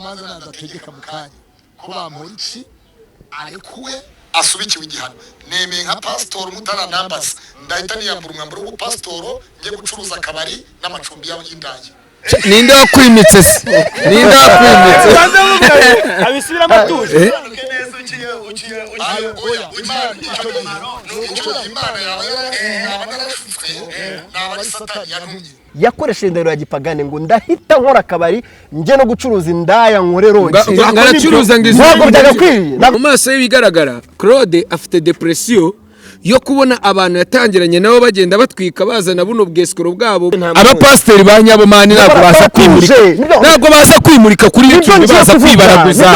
manza nadategeka mukanya ko bamurici arekuwe asubikiwe igihano nemeye nka pastor mutaranambaza ndahita niyambura umwambaro wo pastor ngiye gucuruza akabari n'amacumbi y'indaya ninde wakwimitse se ninde wakwimitse abisubira matuje yakoresheje indero ya gipagane ngo ndahita nkora akabari nje no gucuruza indaya nkore rogi ngaracuruza ngo ntabwo byagakwiriye mu maso y'ibigaragara Claude afite depression yo kubona abantu yatangiranye nabo bagenda batwika bazana buno bweskoro bwabo abapasteri ba Nyabomani ntabwo baza kwimurika kuri YouTube baza kwibaraguza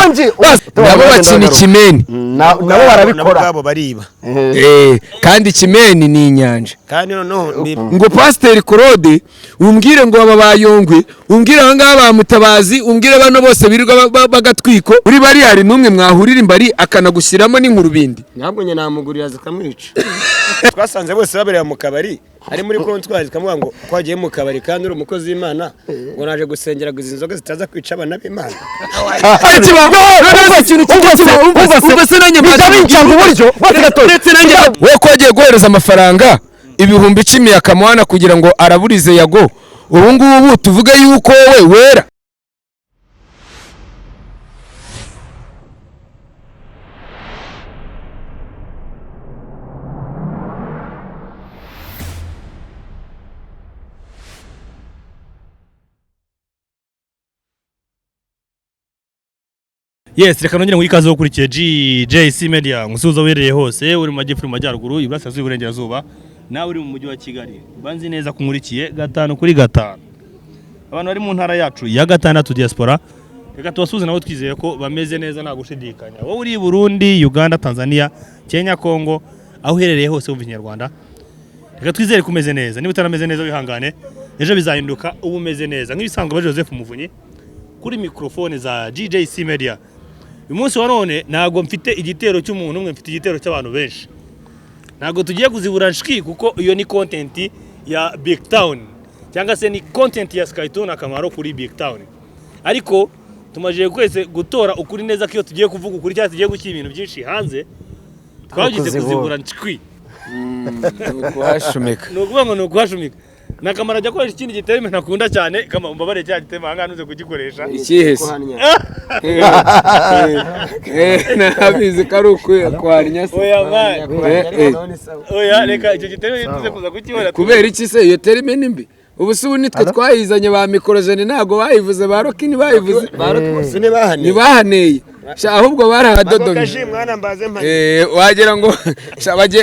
nabo bakina ikimeni nabo barabikora nabo bariba kandi ikimeni ni inyanja kandi noneho ngo pasiteri Claude umbwire ngo aba bayongwe umbwire abangaba bamutabazi umbwire bano bose birirwa bagatwiko uri bari hari numwe mwahurira imbari akanagushyiramo n'inkurubindi ntabwo nye namugurira zikamwica twasanze bose babereye mu kabari ari muri kontwari kamuga ngo kwagiye mu kabari kandi uri umukozi w'Imana ngo naje gusengera guza inzoga zitaza kwica abana b'Imana ati babo ikintu cyose nanjye bitabincyanga uburyo ndetse nanjye we kwagiye guhereza amafaranga ibihumbi 10 akamwana kugira ngo araburize Yago ubu ngubu tuvuge yuko we wera Yes, reka nongere ngwikaze ukurikiye GJC Media ngusuza wereye hose uri mu majyepfo mu majyaruguru iburasirazuba iburengerazuba nawe uri mu mujyi wa Kigali banzi neza kumurikiye 5 kuri 5 abantu bari mu ntara yacu ya 6 diaspora reka tubasuze nabo twizeye ko bameze neza nta gushidikanya wowe uri Burundi Uganda Tanzania Kenya Kongo aho uherereye hose wumva Inyarwanda reka twizere kumeze neza niba utarameze neza wihangane ejo bizahinduka ubu umeze neza nk'ibisanzwe ba Joseph Muvunyi kuri microphone za GJC Media umunsi wa none nago mfite igitero cy'umuntu umwe mfite igitero cy'abantu benshi nago tugiye kuzibura nshiki kuko iyo ni content ya Big Town cyangwa se ni content ya Skytoon akamaro kuri Big Town ariko tumaje kwese gutora ukuri neza ko iyo tugiye kuvuga ukuri cyangwa tugiye gushyira ibintu byinshi hanze twagize kuzibura nshiki ukuhashumika nukuvuga ngo nukuhashumika nakamara ajya koresha ikindi gitero ntakunda cyane kama umbabare cya gitero hanganuze kugikoresha ikihese nabizi karukuye kwarnya oya reka icyo gitero yituze kuza kukibona kubera iki se iyo terime nimbi ubu se nitwe twayizanye ba mikorojene ntago bayivuze ba Rokini bayivuze ni bahaneye ahubwo barahadodomye wagira ngo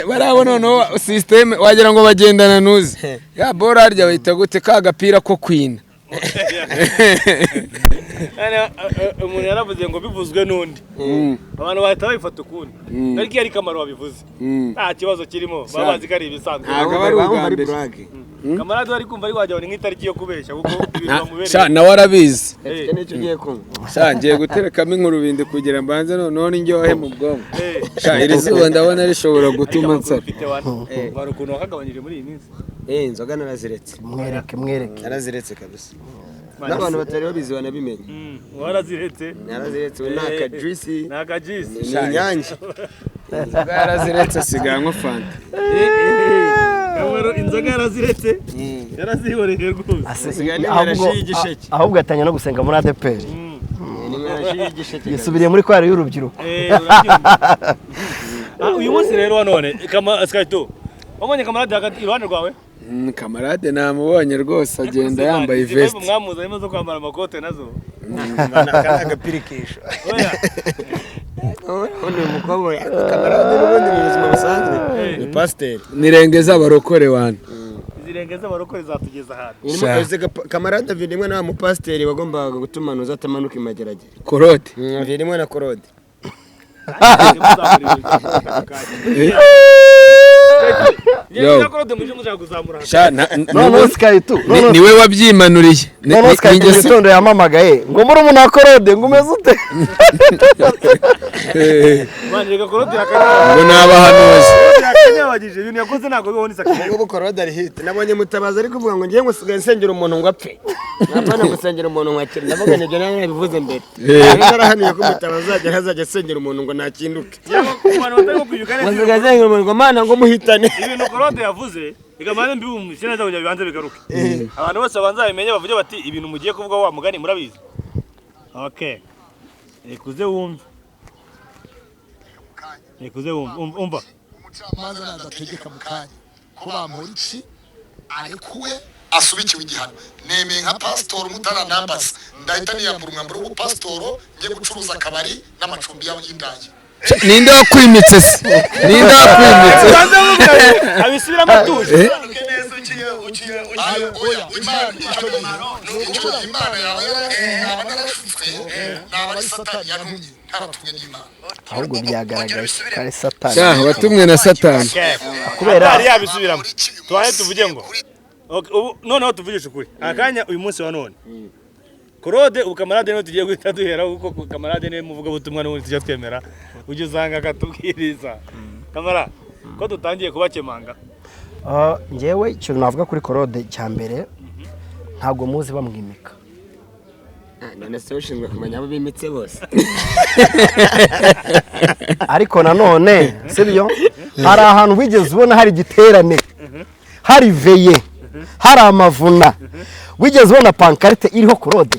barabona no system wagira ngo bagendana nuzi ya bora harya bahita gute ka gapira ko kwina umuntu yaravuze ngo bivuzwe n'undi abantu bahita babifata ukundi ariko yari kamaro wabivuze nta kibazo kirimo babazi ko ari ibisanzwe kamarade wari kumva ari wajya nk'itariki yo kubeshya kuko ibintu bamubereye nawe arabizi nicyo giye kumva ngiye guterekamo inkurubindi kugira mbanze none njyohe mu bwonko iri zuba ndabona rishobora gutuma nsara bari ukuntu wakagabanyije muri iyi minsi inzoga naraziretse mwereke naraziretse kabisa n'abantu batari babizi banabimenye waraziretse naraziretse naka juice naka juice ni inyange inzoga yaraziretse siganko fanta inzoga yaraziretse yarazihoreye rwose ahubwo atanya no gusenga muri ADPR yisubiriye muri kwari y'urubyiruko uyu munsi rero none Skytoon wabonye kamarade hagati iruhande rwawe kamarade namubonye rwose agenda yambaye vest mwamuza arimo zo kwambara amakote nazo agapirikisha undi mukobwa kamarade n'ubundi mu buzima busanzwe ni pasiteri nirengeza abarokore wana zirengeza abarokore zatugeza ahantu kamarade David rimwe na mupasiteri wagombaga gutumanuza atamanuka imageragere Claude rimwe na Claude Yo. Claude muje mushaka kuzamura. none Sky tu niwe wabyimanuriye none Sky mu gitondo yamamagaye ngo muri umuntu wa Claude ngo umeze ute Manje ga Claude yakana. ngo nabahanuzi Yakanyabagije ibintu yakoze ntago bibonisa kamwe. Ngo Claude ari hit. Nabonye mutabaza ari kuvuga ngo ngiye ngusigaye nsengera umuntu ngo apfe. Napana gusengera umuntu ngo akire. Ndavuga ni byo nabivuze mbere. Narahaniye ko mutabaza azajya asengera umuntu ngo nakinduke. Abantu batari kuyuka neza. Ngusigaye nsengera umuntu ngo mana ngo muhitane. Ibintu Claude yavuze bigamane mbibumvise neza kugira bibanze bigaruke. Abantu bose banza bimenye bavuge bati ibintu mugiye kuvuga wa mugani murabizi. Okay. Ekuze wumva. Ekuze wumva. umucamanza nadategeka mu kanya ko bamurici arekuwe asubikiwe igihano nemeye nka pastor mutaranambaza ndahita niyambura umwambaro w'ubupasitoro ngiye gucuruza akabari n'amacumbi y'indaya ninde wakwimitse se ninde wakwimitse Abisubira amatuje. Imana yawe abadarashutswe n'abari satani yantumye ntabatumwe n'Imana ahubwo byagaragaye kare Satani cyaha watumwe na Satani kubera ari yabisubiramo. Twaye tuvuge ngo. Okay, ubu noneho tuvugisha ukuri. Akanya uyu munsi wa none. Claude ukamarade niwe tugiye guhita duhera kuko kamarade niwe muvuga butumwa n'ubundi tujya twemera. Ujye usanga akatubwiriza. Kamara ko dutangiye kubakemanga. njyewe ikintu navuga kuri Claude cya mbere ntabwo muzi bamwimika None se ushinzwe kumenya abo bimitse bose. ariko nanone sibyo hari ahantu wigeze ubona hari igiterane hari veye hari amavuna wigeze ubona pankarite iriho Claude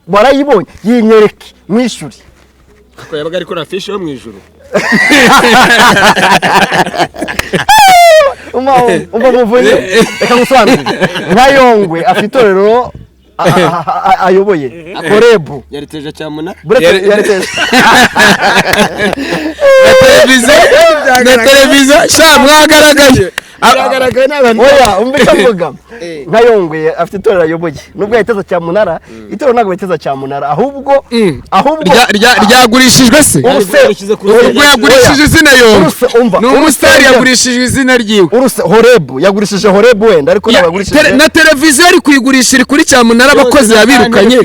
warayibonye yinyereke mwishuri Ko yabaga ari kora fish yo mu ijuru. umva muvunye reka ngusobanurire nka Yongwe afite itorero ayoboye Korebu Yariteje cyamuna. yareteje na televiziyo sha mwagaragaje Agaragaye n'abantu. oya umbe kavuga nka Yongwe afite itorero ayoboye nubwo yiteza cya munara itorero ntabwo yiteza cya munara ahubwo ryagurishijwe se ubwo yagurishije izina Yongwe ni umusitari yagurishijwe izina ryiwe Horebu yagurishije Horebu wenda ariko nabagurishije na televiziyo ari kuyigurisha iri kuri cyamunara abakozi yabirukanye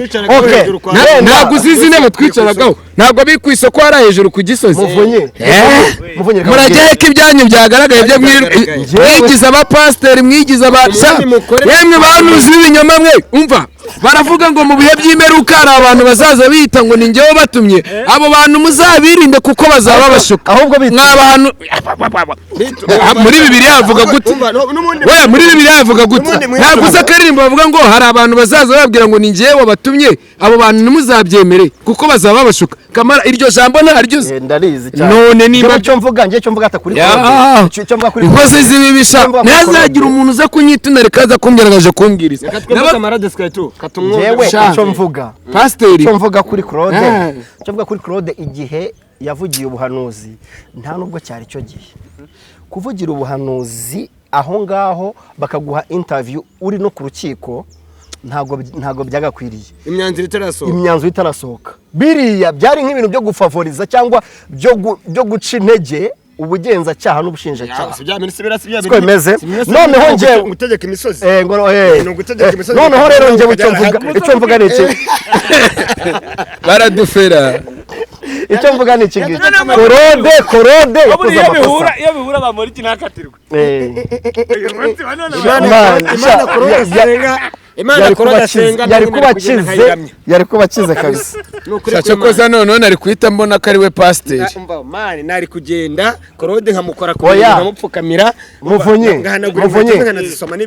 ntabwo uzi izina batwicaragaho ntabwo biri ku isoko hari hejuru ku Gisozi muvunye murajyahe ko ibyanyu byagaragaye byo mwigize abapasiteri mwigize yemwe banuzi b'ibinyoma mwe umva baravuga ngo mu bihe by'imperuka hari abantu bazaza bita ngo ni njyewe batumye abo bantu muzabirinde kuko bazaba bashuka ahubwo mwabantu muri Bibiliya havuga gute we muri Bibiliya havuga gute ntabwo uza akaririmbo bavuga ngo hari abantu bazaza babwira ngo ni njyewe wabatumye abo bantu ntimuzabyemere kuko bazaba bashuka Kamara iryo jambo ntaryo ndarizi cyane none niba cyo mvuga atakuri cyo mvuga kuri inkozi zibibisha ntazagira umuntu uza kunyituna rekaza kumbwiragaje kumbwiriza Kamarade Sky tu jewe cyo mvuga pasiteri cyo mvuga kuri Claude igihe yavugiye ubuhanuzi nta nubwo cyari cyo gihe kuvugira ubuhanuzi aho ngaho bakaguha interview uri no ku rukiko ntago byagakwiriye imyanzuro itarasohoka biriya byari nk'ibintu byo gufavoriza cyangwa byo guca intege ubugenzacyaha n'ubushinjacyaha twemeze noneho njyewe gutegeka imisozi noneho rero njyewe icyo mvuga ni iki baradufera icyo mvuga ni iki ngiki Claude yakoze amakosa iyo bihura bamuri kinakatirwa yari kuba akize kabisa cyakoza none nari kuhita mbona ko ari we pasiteri nari kugenda Claude nkamukora ku bintu nkamupfukamira muvunye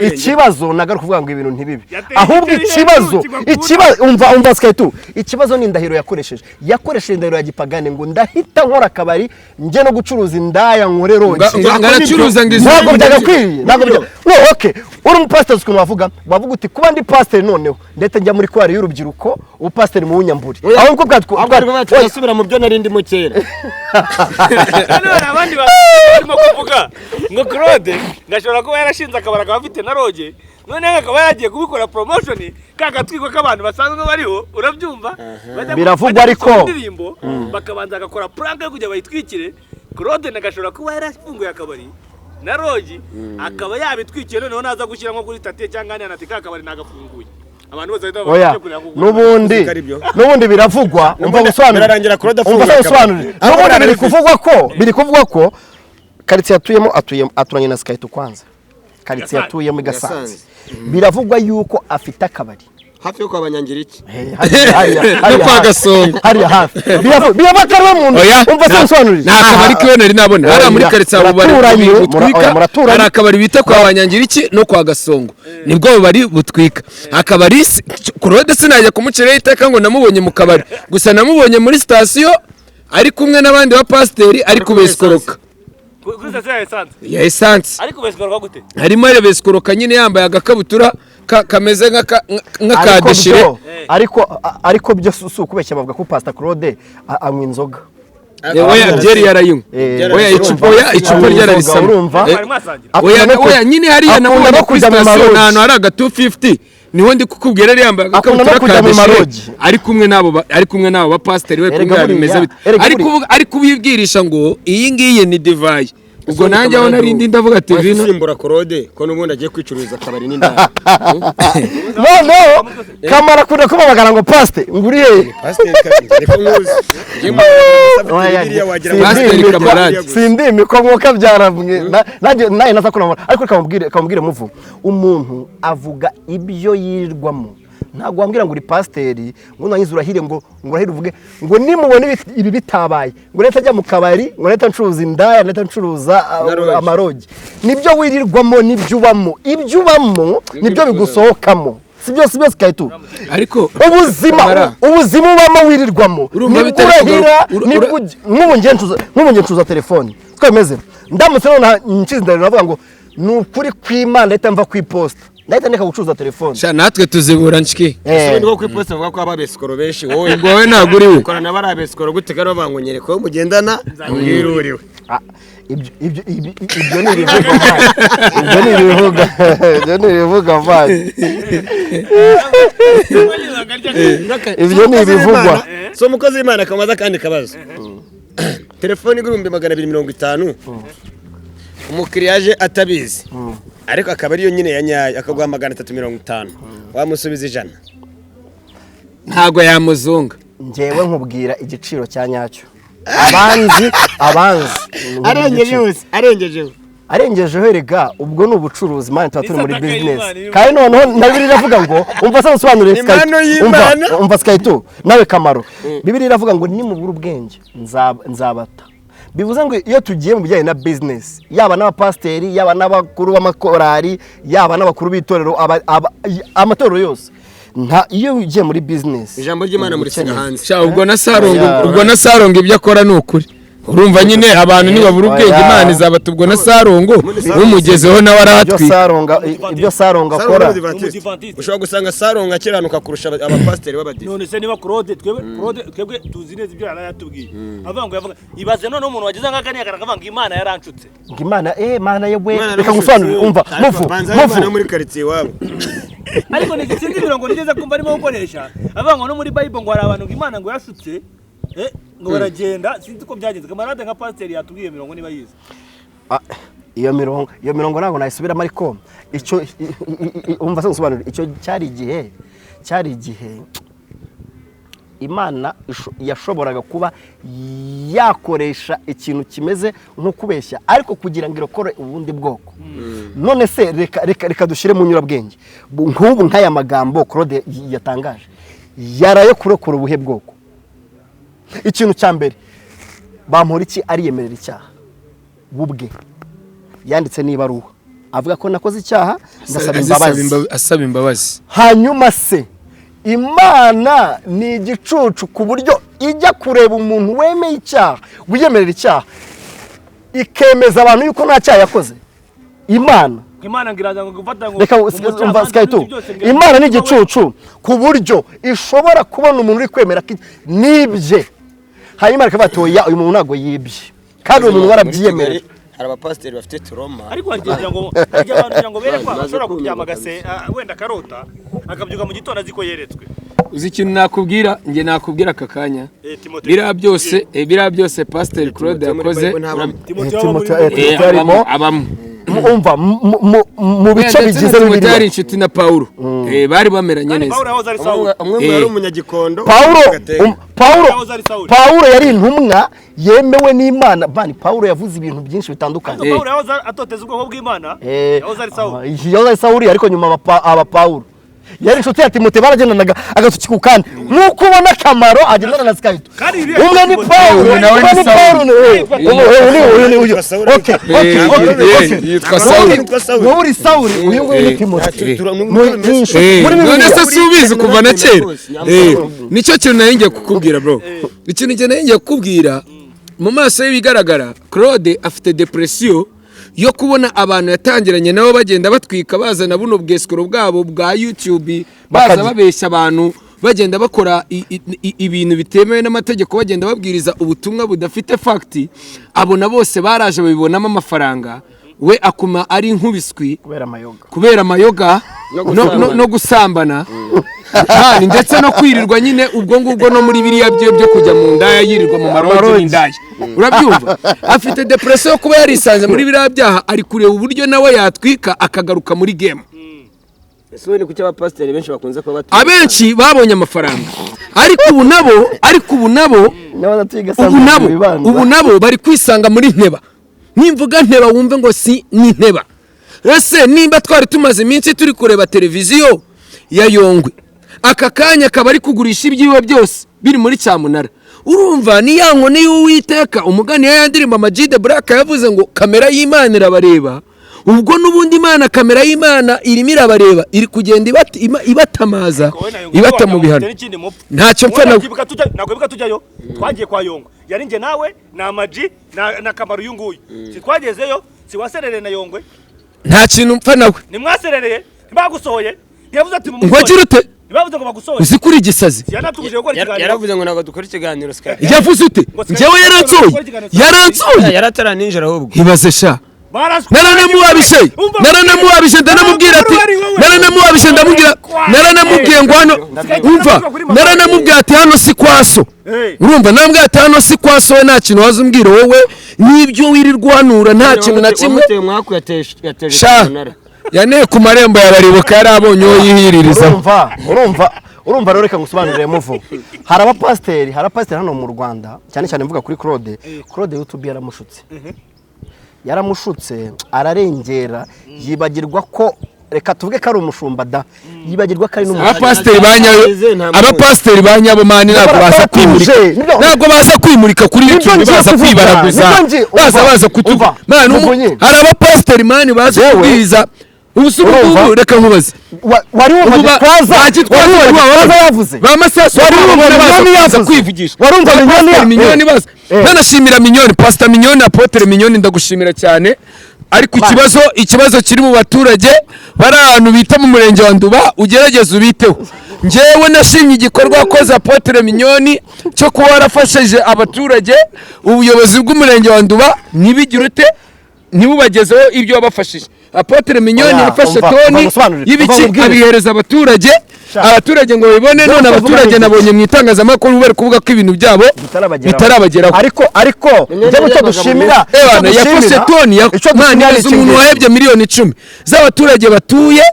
ikibazo nagara kuvuga ngo ibintu ntibibi ahubwo ikibazo umva Sky tu ikibazo ni indahiro yakoresheje indahiro ya gipagane ngo ndahita nkora akabari nje no gucuruza indaya nkore rogi ngaracuruza ngo ntabwo byagakwiriye okay uri umupasiteri ukuntu wavuga uti kuba ndi pasiteri noneho ndetse njya muri kwari y'urubyiruko ubupasiteri mu Bunyamburi aho nko twasubira mu byo nari ndimo kera abandi barimo kuvuga ngo Claude ngashobora kuba yarashinze akabara kabafite na roge none akaba yagiye kubikora promotion kagatwiko k'abantu basanzwe bariho urabyumva biravugwa ariko bakabanza agakora prank yo kujya bayitwikire Claude nagashobora kuba yarafunguye akabari na rogi akaba yabitwikiye noneho naza gushyira nko kuri tate cyangwa ati ka kabari nagafunguye abantu bose oya n'ubundi biravugwa umva gusobanura birarangira Claude umva gusobanura n'ubundi biri kuvugwa ko quartier aturanye na Skyto kwanza quartier atuyemo Gasanze biravugwa yuko afite akabari hafi yo kwabanyangira iki no kwa Gasongo hariya hafi birabakarwe umuntu umva gusobanura nta kabari kiwe nari nabona hari muri quartier abo bari butwika hari akabari bita kwa banyangira iki no kwa Gasongo nibwo bari butwika akabari Claude sinajya kumucira iteka ngo namubonye mu kabari gusa namubonye muri station ari kumwe n'abandi ba pasiteri ari kubesikoroka ya essence ariko besikoroka gute harimo besikoroka nyine yambaye agakabutura kameze nk'akadeshire ariko byo ukubeshya bavuga ko Pastor Claude anywa inzoga oya byeri yarayinywa oya icupa ryararisama oya nyine hariya nabonye kuri station ahantu hari aga 250 niho ndi kukubwira ari yambaye agakabutura kadeshire ari kumwe nabo ba pasiteri we kumwe bimeze bite ari kubibwirisha ngo iyi ngiyi ni divayi ubwo nanjye aho narindi ndavuga ati vino simbura Claude ko nubundi agiye kwicururiza akabari n'indani no kamara kuda kumabagara ngo paste nguri he reka nkuzi pasiteri kamarade sindimi ko mwoka byaramwe naje naza kunamura ariko kamubwire muvu umuntu avuga ibyo yirirwamo ntabwo wambwira ngo uri pasiteri ngo nanyize urahire ngo urahire uvuge ngo nimubone ibi bitabaye ngo leta ajya mu kabari ngo leta ncuruza indaya leta ncuruza amarogi nibyo wirirwamo nibyo ubamo ibyo ubamo nibyo bigusohokamo si byose Skyto ariko ubuzima ubamo wirirwamo urahira nk'ubu ncuruza telefoni twemeze ndamutse none nkizi ndavuga ngo ni ukuri kw'Imana leta mva ku iposta ndahita ndeka gucuruza telefone sha natwe tuzibura nshiki niko ku iposta bavuga ko ababesikoro benshi wowe wowe ntabwo uri we ukorana barabesikoro gute garo bangonyere ko mugendana wiruriwe ibyo ni ibivuga mvanye ibyo ni ibivugwa so umukozi w'Imana kamaza kandi kabazo telefone igurumbi 250 umukiriya aje atabizi ariko akaba ariyo nyine ya nyayo akaguha 350 wamusubiza 100 ntago yamuzunga ngewe nkubwira igiciro cya nyacyo abanzi arengejeho erega ubwo ni ubucuruzi mani tuba turi muri business kandi noneho Bibiliya iravuga ngo umva se nsobanurire umva Skyto nawe kamaro Bibiliya iravuga ngo nimubura ubwenge nzabata bivuze ngo iyo tugiye mu bijyanye na business yaba n'abapasiteri yaba n'abakuru b'amakorari yaba n'abakuru b'itorero amatorero yose iyo ugiye muri business ijambo ry'Imana muri singa hanze ubwo na Sarongo ibyo akora ni ukuri urumva nyine abantu nibabura ubwenge Imana izabata ubwo na Sarongo umugezeho nawe arahatwika ibyo Sarongo akora ushobora gusanga Sarongo akiranuka kurusha abapasiteri b'abadini none se niba Claude twebwe tuzi neza ibyo yaratubwiye avuga ibaze none umuntu wagize nk'akaniya akavuga ngo Imana yaranshutse ngo Imana yewe reka gusobanurira umva mufu muri quartier wabo ariko ni ikindi mirongo nigeze kumva arimo gukoresha avuga ngo no muri Bible ngo hari abantu ngo Imana ngo yashutse ngo baragenda sinzi ko byagenze kamarade nka pasiteri yatubwiye mirongo niba yize iyo mirongo ntabwo nayisubiramo ariko icyo umva se nsobanurira icyo cyari igihe Imana yashoboraga kuba yakoresha ikintu kimeze nko kubeshya ariko kugira ngo irokore ubundi bwoko none se reka dushyire mu nyurabwenge nk'ubu nk'aya magambo Claude yatangaje yarayo kurokora ubuhe bwoko ikintu cya mbere Bamporiki ariyemerera icyaha bubwe yanditse n'ibaruwa avuga ko nakoze icyaha asaba imbabazi hanyuma se Imana ni igicucu ku buryo ijya kureba umuntu wemeye icyaha wiyemerera icyaha ikemeza abantu yuko nta cyaha yakoze Imana ngiraza ngo gufata ngo reka umva Skyto Imana ni igicucu ku buryo ishobora kubona umuntu uri kwemera nibye hanyuma rekabatoya uyu muntu ntago yibye kandi uyu muntu warabyiyemerera hari abapasiteri bafite turoma ariko wagira ngo abantu ngo berekwa ashobora kubyama gase wenda karota akabyuka mu gitondo aziko yeretswe uzi ikintu nakubwira aka kanya biriya byose pasiteri Claude yakoze abamo umva mu bice bigize bibiri yari inshuti na Paulo bari bameranye neza. umwe yari umunyagikondo Paulo yari intumwa yemewe n'Imana. Bani Paulo yavuze ibintu byinshi bitandukanye. Paulo yahoze atoteza ubwoko bw'Imana. Yahoze ari Sawuli ariko nyuma aba Paulo yari inshuti ya Timote, baragendanaga agatuki ku kandi nk'uko ubona akamaro agendana na Skype. Umwe ni Paulo nawe ni Paulo. Okay yitwa Sawuli. Wowe uri Sawuli, uyu nguyu ni Timote. None se subizi kuva na kera. Nicyo kintu naringiye kukubwira bro. Ikintu cyo naringiye kukubwira mu maso y'ibigaragara Claude afite depression yo kubona abantu yatangiranye nabo bagenda batwika bazana buno bweskoro bwabo bwa YouTube baza babeshya abantu bagenda bakora ibintu bitemewe n'amategeko bagenda babwiriza ubutumwa budafite fact. Abona bose baraje babibonamo amafaranga, we akuma ari nkubiswi kubera amayoga no gusambana ndetse no kwirirwa nyine ubwo ngubwo no muri biriya byo kujya mu ndaya yirirwa mu marojo n'indaya. Urabyumva afite depression yo kuba yarisanze muri biriya byaha, ari kureba uburyo nawe yatwika akagaruka muri game. Ese ni kuki abapasiteri benshi bakunze kuba batuye? Abenshi babonye amafaranga ariko ubu nabo bari kwisanga muri nteba. Nimvuga nteba wumve ngo si ni nteba. Ese nimba twari tumaze iminsi turi kureba televiziyo ya Yongwe, aka kanya akaba ari kugurisha ibyiwe byose biri muri cyamunara, urumva ni ya nkoni y'Uwiteka. Umugani yandirimba Majide Black yavuze ngo kamera y'Imana irabareba. Ubwo nubundi Imana kamera y'Imana irimo irabareba, iri kugenda ibatamaza ibata mu bihano. Ntacyo mpfa nawe nakwibuka tujyayo twagiye kwa Yongwe, yari nje nawe na Maji na Kamaru yunguye. Si twagezeyo, si waserere na Yongwe. Nta kintu mpfa nawe. Nimwaserereye ntibagusohoye. Ntiyavuze ati ngwagira ute? Ntibavuze ngo bagusohoye. Uzi kuri gisazi. Yanatubuje gukora ikiganiro. Yaravuze ngo nago dukora ikiganiro Skype. Yavuze ute? Njyewe yaransoye. Yaratara ninjira ahubwo. Ibaze sha. Naranamuwabishe ndanamubwira ati naranamubwiye ngo hano umva naranamubwira ati hano si kwaso. Urumva namubwira ati hano si kwaso, we nta kintu wazumbwira wowe n'ibyo wirirwanura nta kintu na kimwe. Sha yane ku marembo yabaribuka yarabonye uwo yihiririza. Urumva rero reka ngusobanurire muvu. Hari abapasiteri hano mu Rwanda cyane mvuga kuri Claude YouTube yaramushutse ararengera, yibagirwa ko reka tuvuge ko ari umushumba da, yibagirwa ko ari abapasiteri banyabo mani ntabwo baza kwimurika kuri YouTube, baza kwibaraguza, baza kutuva mani. Hari abapasiteri mani baza kubwiza ubusubugu. Reka nkubaze wari wumva Twaza yavuze bamasasu baza kwivugisha, warumva Minyoni baza. Nanashimira Minyoni, Pastor Minyoni, Apotre Minyoni, ndagushimira cyane. Ariko ikibazo kiri mu baturage bari ahantu bita mu murenge wa Nduba, ugerageze ubiteho. Njyewe nashimye igikorwa akoze Apotre Minyoni cyo kuba warafashije abaturage. Ubuyobozi bw'umurenge wa Nduba ntibigire ute ntibubagezeho ibyo wabafashije. Apotre Minyoni yafashe toni y'ibiki abihereza abaturage ngo bibone. None abaturage nabonye mu itangazamakuru bari kuvuga ko ibintu byabo bitarabageraho. Ariko njye dushimira yafashe toni y'umwana umuntu wahebye miliyoni 10 z'abaturage batuye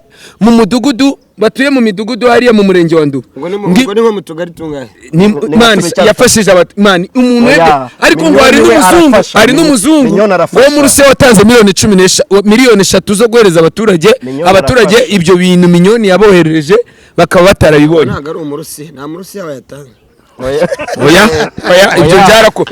mu mudugudu mu midugudu hariya mu murenge wa Nduba. Ngo ni mu tugari tungahe yafashije mani umuntu webye. Ariko ngo hari n'umuzungu wo mu Rusiya watanze miliyoni 3 zo guhereza abaturage ibyo bintu Minyoni yaboherereje bakaba batarabibonye. Ntago ari umurusi, nta murusi yatanga. Oya ibyo byarako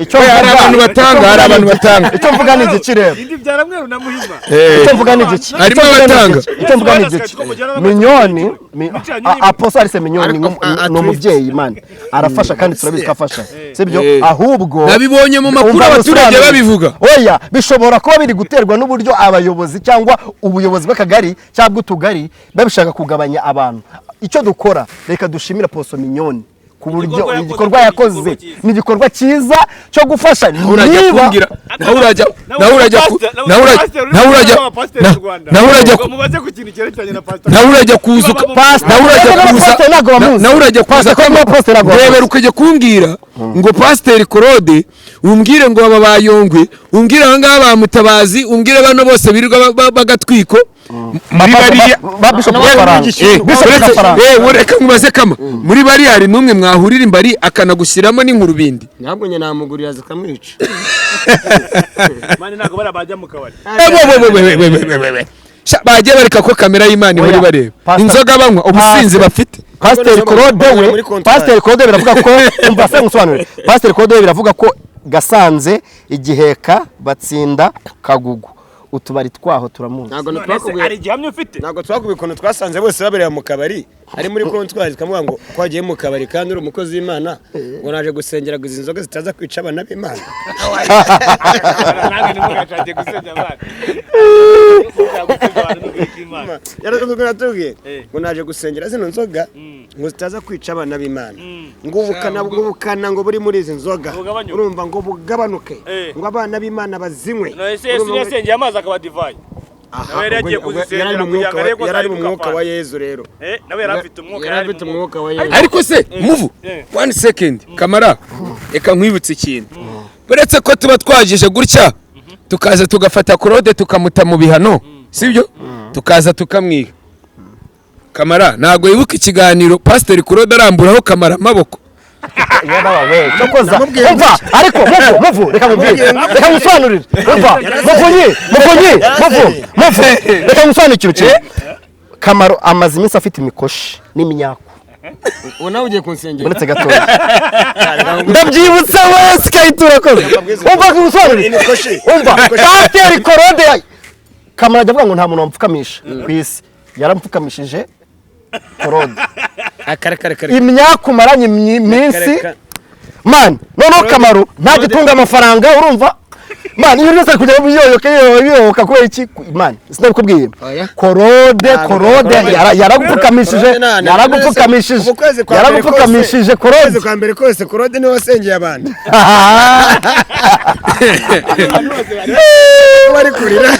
hari abantu batanga. Icyo mvuga ni igiki rero? Indi byaramweru na Muhima. Icyo mvuga ni igiki? Harimo abatanga. Icyo mvuga ni igiki? Minyoni Apostle Arise Minyoni no mubyeyi Imana arafasha kandi turabizi ko afasha. Sibyo ahubwo nabibonye mu makuru abaturage babivuga. Oya bishobora kuba biri guterwa n'uburyo abayobozi cyangwa ubuyobozi bw'akagari cyangwa utugari babishaka kugabanya abantu. Icyo dukora reka dushimira Apostle Minyoni ku buryo igikorwa yakoze ni igikorwa cyiza cyo gufasha niba rebera ukajya kumbwira ngo pasiteri Claude umbwire ngo aba bayongwe umbwire aba ngaba ba Mutabazi umbwire bano bose birirwa bagatwiko muri bariya reka nkubaze kama muri bariya hari n'umwe mwahurira imbari akanagushyiramo n'inkurubindi ntabwo nye namugurira zikamwica mani ntabwo barabajya mu kabari bagiye bareka ko kamera y'Imana ihora bareba inzoga banywa ubusinzi bafite Pasiteri Claude biravuga ko umva se ngusobanurire Pasiteri Claude biravuga ko Gasanze Igiheka Batsinda Kagugu utubari twaho turamuzi ari gihamye ufite ntabwo twakubikono twasanze bose babereye mu kabari ari muri kontwari kamuvuga ngo kwagiye mu kabari kandi uri umukozi w'Imana ngo naje gusengera izi nzoga zitaza kwica abana b'Imana nange ntimugacage gusengera abana yaratubwiye ngo naje gusengera zino nzoga ngo zitaza kwica abana b'Imana ngo ubukana ngo buri muri izi nzoga urumva ngo bugabanuke ngo abana b'Imana bazinywe yasengeye amazi akaba divayi nawe yagiye kuzisengera kugira ngo arebe ko yari mu mwuka wa Yezu rero nawe yari afite umwuka wa Yezu ariko se muvu 1 second kamara eka nkwibutse ikintu uretse ko tuba twagije gutya tukaza tugafata Claude tukamuta mu bihano sibyo tukaza tukamwiga kamara ntago yibuka ikiganiro Pasiteri Claude aramburaho kamara amaboko umva ariko muvu reka mubwire reka musobanurire umva muvu reka musobanurire ikintu kimwe Kamaro amaze iminsi afite imikoshi n'imyako ubu nawe ugiye kunsengera uretse gatoya ndabyibutsa wese kayitura koze umva kumusobanurire umva Pasiteri Claude Kamaro ajya avuga ngo nta muntu wamupfukamisha ku isi yarampfukamishije Claude imyaka umaranye iminsi man noneho Kamaro ntagitunga amafaranga urumva man iyo byose kujya biyoyoka kubera iki man sinabikubwiye Claude yaragupfukamishije Claude kwa mbere kose Claude niwe wasengeye abantu bari kurira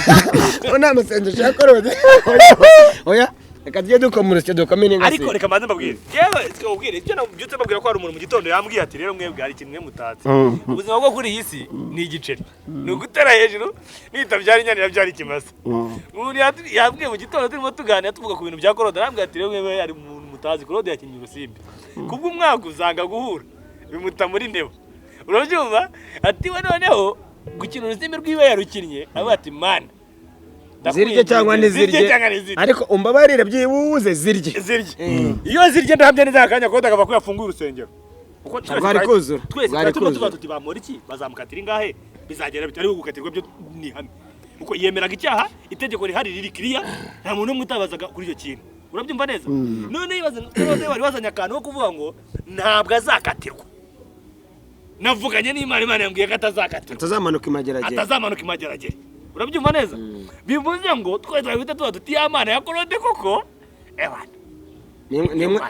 ona amasengesho ya Claude oya reka tujye dukomurusya dukomene ingasi ariko reka manze mbabwire yewe ubwire ibyo nabyutse mbabwira ko hari umuntu mu gitondo yambwiye ati rero mwebwe hari ikintu mwe mutatse ubuzima bwo kuri iyi si ni igiceri ni ugutera hejuru nitabyara inyana yabyara ikimasa umuntu yambwiye mu gitondo turimo tuganira tuvuga ku bintu bya Claude arambwira ati rero mwebwe hari umuntu mutazi Claude yakinnye urusimbi kubw'umwaka uzanga guhura bimuta muri ndebo urabyumva ati we noneho gukina urusimbi rw'iwe yarukinnye avuga ati man zirye cyangwa ntizirye ariko umbabarire byibuze zirye iyo zirye ndahamya neza akanya Claude akava ko yafunguye urusengero uko bari kuzura twese tuba tuti bamora iki bazamukatira ingahe bizagera bitari gukatirwa byo ni hamwe uko yemeraga icyaha itegeko rihari riri kiriya nta muntu umwe utabazaga kuri icyo kintu urabyumva neza none wari wazanye akantu ko kuvuga ngo ntabwo azakatirwa navuganye n'Imana Imana yambwiye ko atazamanuka imageragere urabyumva neza bivuze ngo twese twabita tuba tuti Imana ya Claude koko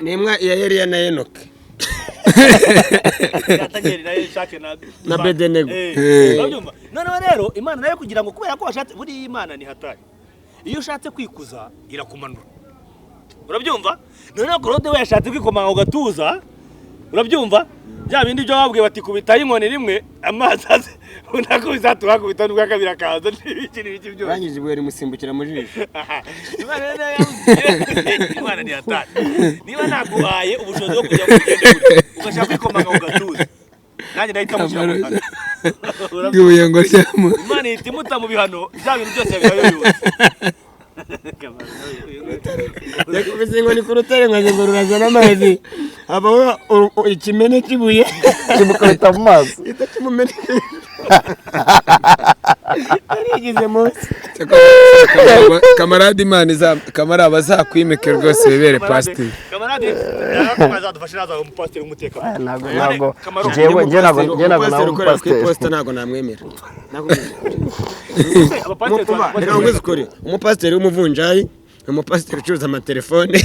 nimwe ya Eliya na Enoke na Bedenego urabyumva noneho rero Imana nayo kugira ngo kubera ko washatse buri Imana ni hatari iyo ushatse kwikuza irakumanura urabyumva noneho Claude we yashatse kwikomanga ugatuza urabyumva bya bindi byo babwiye bati kubitaye inkoni rimwe amazi aze unako bizatuha kubita n'ubwa kabiri akaza n'ibiki byo banyije ibuye rimusimbukira mu jisho Imana ni hatari niba naguhaye ubushobozi bwo kujya kugenda ugashaka kwikomanga ugatuza nanjye ndahita mushyira ibuye ngo ryamo Imana ihita imuta mu bihano bya bintu byose bibayoyose yakubise ngo ni ku rutare ngo rurazana amazi habaho ikimene cy'ibuye kimukubita mu maso kimumene arigize munsi kamarade Imana kamara bazakwimike rwose bibere pasiteri kamarade azadufasha naza umupasiteri umutekano ntago njye ntago nawe umupasiteri ntago namwemera umupasiteri w'umuvunjayi umupasiteri ucuruza amatelefone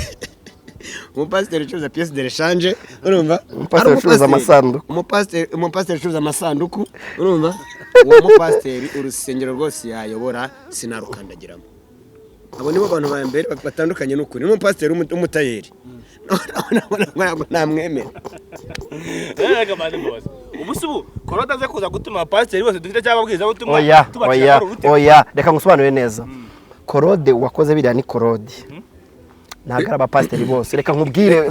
umupasiteri ucuruza pièce de rechange urumva Umupasiteri ucuruza amasanduku. umupasiteri ucuruza amasanduku urumva uwo mupasiteri urusengero rwose yayobora sinarukandagiramo abo nibo bantu ba mbere batandukanye n'ukuri n'umupasiteri umutayeri namwemera ubusubu korota aze kuza gutuma abapasiteri bose dufite cyangwa ababwiriza butumwa oya reka ngusobanure neza Korode wakoze biriya ni Korode ntabwo ari abapasiteri bose reka nkubwire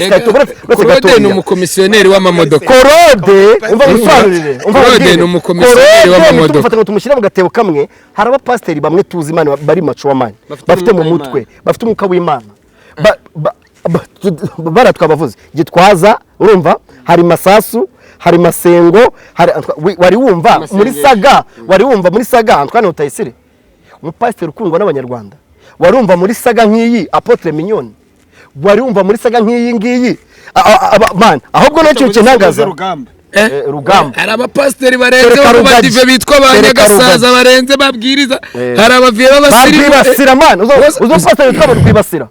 Korode ni umukomisiyoneri w'amamodoka Korode umva ngusobanurire Korode ni umukomisiyoneri w'amamodoka ufata ngo tumushyire mu gatebo kamwe hari abapasiteri bamwe tuzi Imana bari macu w'amani bafite mu mutwe bafite umwuka w'Imana baratwabavuze Gitwaza urumva hari Masasu hari Masengo wari wumva muri saga Antoine Utayisire umupasiteri ukundwa n'abanyarwanda warumva muri saga nk'iyi Apotre Mignone wari wumva muri saga nk'iyi ngiyi man ahubwo no cyo kinangaza Rugamba hari abapasiteri barenze badive bitwa abanyagasaza barenze babwiriza hari abaviye babasira man uzo pasiteri witwa Rwibasira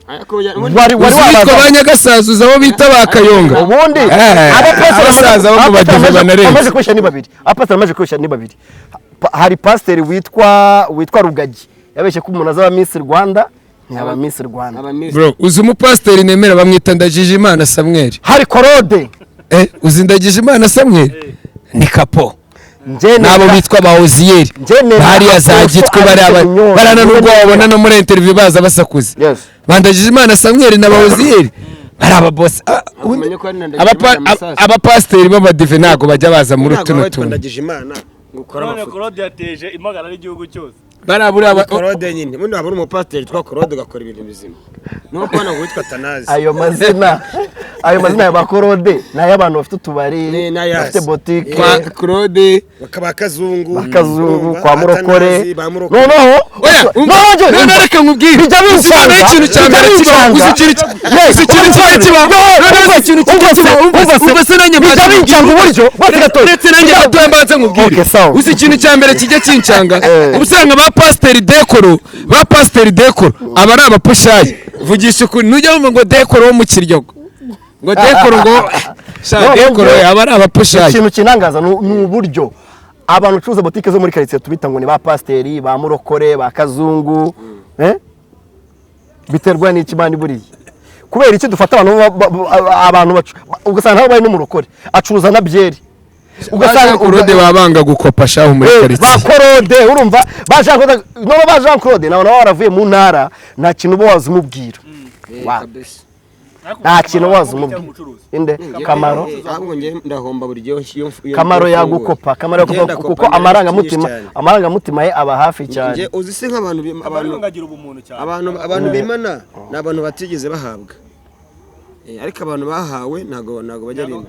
wari bitwa abanyagasaza uzabo bita bakayonga ubundi abasaza bo mu badive banarenze amaze kwishya ni babiri apasiteri amaze kwishya ni babiri hari pasiteri witwa Rugagi yabeshye ko umuntu azaba Miss Rwanda ntiyaba Miss Rwanda bro uzi umupasiteri nemera bamwita Ndagije Imana Samuel hari Korode uzi Ndagije Imana Samuel ni kapo nabo bitwa ba Oziyeri bariya za Gitwe barana n'ubwo wabona no muri interview baza basakuze Bandagije Imana Samuel na ba Oziyeri bari ababosi abapasiteri b'abadive ntago bajya baza muri tuno tuntu Korode yateje impagarara igihugu cyose barabura Korode nyine ubundi wabura umupasiteri twa Korode ugakora ibintu bizima nuko bana ngo witwa Tanazi ayo mazina ya Bakorode nayo abantu bafite utubari bafite boutique kwa Korode bakaba Kazungu kwa Murokore noneho none reka nkubwire bijya bizana ikintu cya mbere kiba uzikintu ubase nanjye bijya bincanga uburyo ndetse nanjye batoye mbanze nkubwire uzi ikintu cya mbere kijya kincanga ubusanga ba pasiteri dekoro aba ari abapushayi vugisha ukuri nujya wumva ngo dekoro wo mu Kiryogo ngo dekoro ngo dekoro aba ari abapushayi ikintu kinangaza ni uburyo abantu ucuruza boutique zo muri quartier tubita ngo ni ba pasiteri ba Murokore ba Kazungu biterwa n'ikimani buriya kubera iki dufata abantu ugasanga nabo bari n'Umurokore acuruza na byeri ugasanga Korode babanga gukopa shaho muri quartier ba Korode urumva ba Jean Claude nabo baravuye mu ntara nta kintu bo wazumubwira nta kintu wazumubwira inde Kamaro ahubwo nge ndahomba buri gihe Kamaro yagukopa kuko amarangamutima ye aba hafi cyane nge uzi se nk'abantu abantu bimana ni abantu batigeze bahabwa ariko abantu bahawe ntago bajya rimwe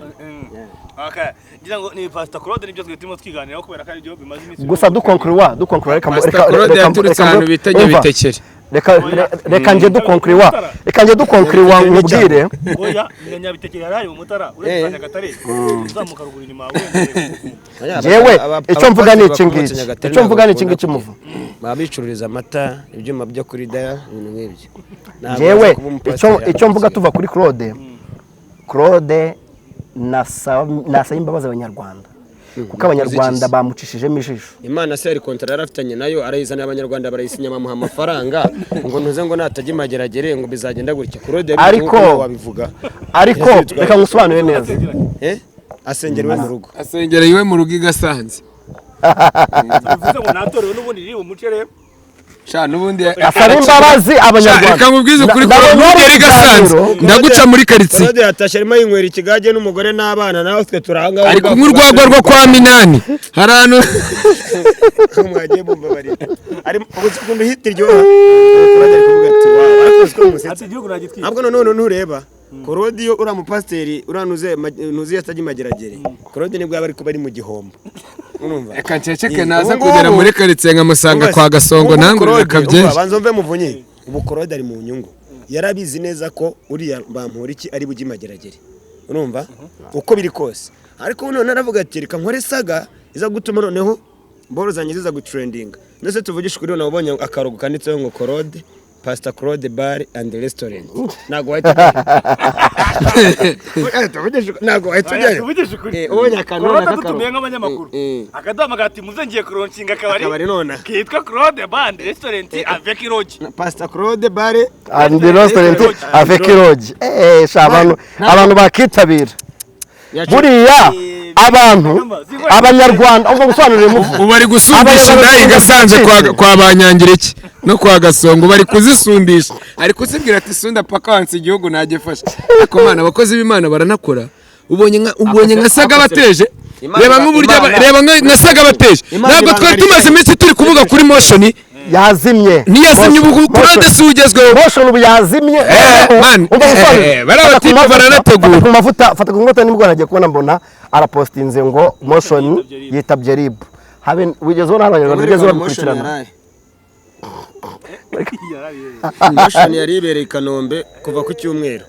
ngira ngo ni Pastor Claude nibyo twitimo twiganiraho kubera kandi byo bimaze iminsi gusa dukonkurwa reka nje dukonkurwa nkubwire oya nyabitekera yari mu Mutara uretse Nyagatare uzamuka ruguru inyuma yewe icyo mvuga ni iki ngiki muvu babicururiza amata ibyuma byo kuri daya ibintu nk'ibyo yewe icyo mvuga tuva kuri Claude nasaba imbabazi abanyarwanda kuko abanyarwanda bamucishijemo ijisho Imana se yari kontara yarafitanye nayo arayizana abanyarwanda barayisinya bamuha amafaranga ngo ntuze ngo natajya imageragere ngo bizagenda gutya Claude ariko wabivuga ariko reka ngusobanure neza asengera mu rugo asengera iwe mu rugo igasanze bivuze ngo natorewe n'ubundi riri umuce rero nubundi asaba imbabazi abanyarwanda reka nkubwize ukuri ko mugeri gasanze ndaguca muri quartier Claude yatashe arimo yinywera ikigage n'umugore n'abana nawe twe turahanga ari kunywa urwagwa rwo kwa Minani harano mwagiye bumva bari ari ubukundu hitiryo Claude ari kuvuga ati wa arakozwe umusetse igihugu nagitwiye ntabwo none ntureba Claude yo ura mu pasiteri uranuze ntuzi yatajya imageragere Claude nibwo yaba ari kuba ari mu gihombo urumva reka nceceke naza kugera muri quartier nkamusanga kwa Gasongo nangurira kabyinshi banzo mve muvunye ubu Claude ari mu nyungu yarabizi neza ko uriya bampora iki ari bugi mageragere urumva uko biri kose ariko none aravuga ati reka nkore saga iza gutuma noneho boro zanye ziza gutrendinga ndetse tuvugisha kuri none ubonye akarogo kanditseho ngo Claude Pastor Claude Bar and Restaurant ntago wahita ntago wahita ujyayo ubonye akantu Claude dutumiye nk'abanyamakuru akaduhamagara ati muze ngiye kuronshinga akabari nona kitwa Claude Bar and Restaurant avec Lodge. Pastor Claude Bar and restaurant avec lodge abantu bakitabira buriya abanyarwanda ubwo gusobanurira muvu ubu bari gusundisha nayo igasanze kwa banyangiriki no kwa gasongo bari kuzisundisha ari kuzibwira ati sunda paka wansi igihugu nagifasha ariko mana abakozi b'Imana baranakora ubonye nka saga bateje reba nk'uburyo reba nka saga bateje ntabwo twari tumaze iminsi turi kuvuga kuri motion yazimye niyazimye ubu kurode si ugezweho motion ubu yazimye barabatipa baranategura ku mavuta fata ku nkota nibwo nagiye kubona mbona arapostinze ngo motion yitabye rib habe wigeze ubona abanyarwanda bigeze bakurikirana motion yari ibereye Kanombe kuva ku cyumweru